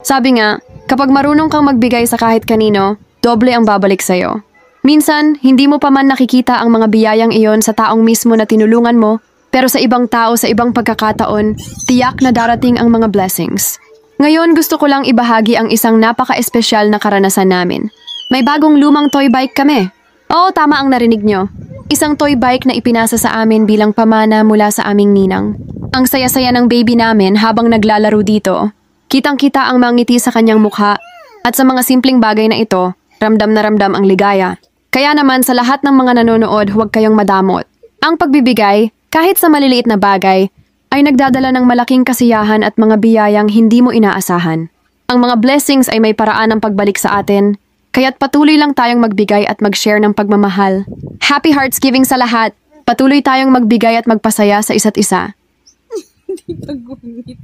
Sabi nga, kapag marunong kang magbigay sa kahit kanino, doble ang babalik sa'yo. Minsan, hindi mo pa man nakikita ang mga biyayang iyon sa taong mismo na tinulungan mo, pero sa ibang tao sa ibang pagkakataon, tiyak na darating ang mga blessings. Ngayon gusto ko lang ibahagi ang isang napaka-espesyal na karanasan namin. May bagong lumang toy bike kami. Oo, tama ang narinig nyo. Isang toy bike na ipinasa sa amin bilang pamana mula sa aming ninang. Ang saya-saya ng baby namin habang naglalaro dito. Kitang-kita ang mga ngiti sa kanyang mukha at sa mga simpleng bagay na ito, ramdam na ramdam ang ligaya. Kaya naman sa lahat ng mga nanonood, huwag kayong madamot. Ang pagbibigay, kahit sa maliliit na bagay, ay nagdadala ng malaking kasiyahan at mga biyayang hindi mo inaasahan. Ang mga blessings ay may paraan ng pagbalik sa atin, kaya't patuloy lang tayong magbigay at mag-share ng pagmamahal. Happy Heartsgiving sa lahat! Patuloy tayong magbigay at magpasaya sa isa't isa. Hindi pag-gumit.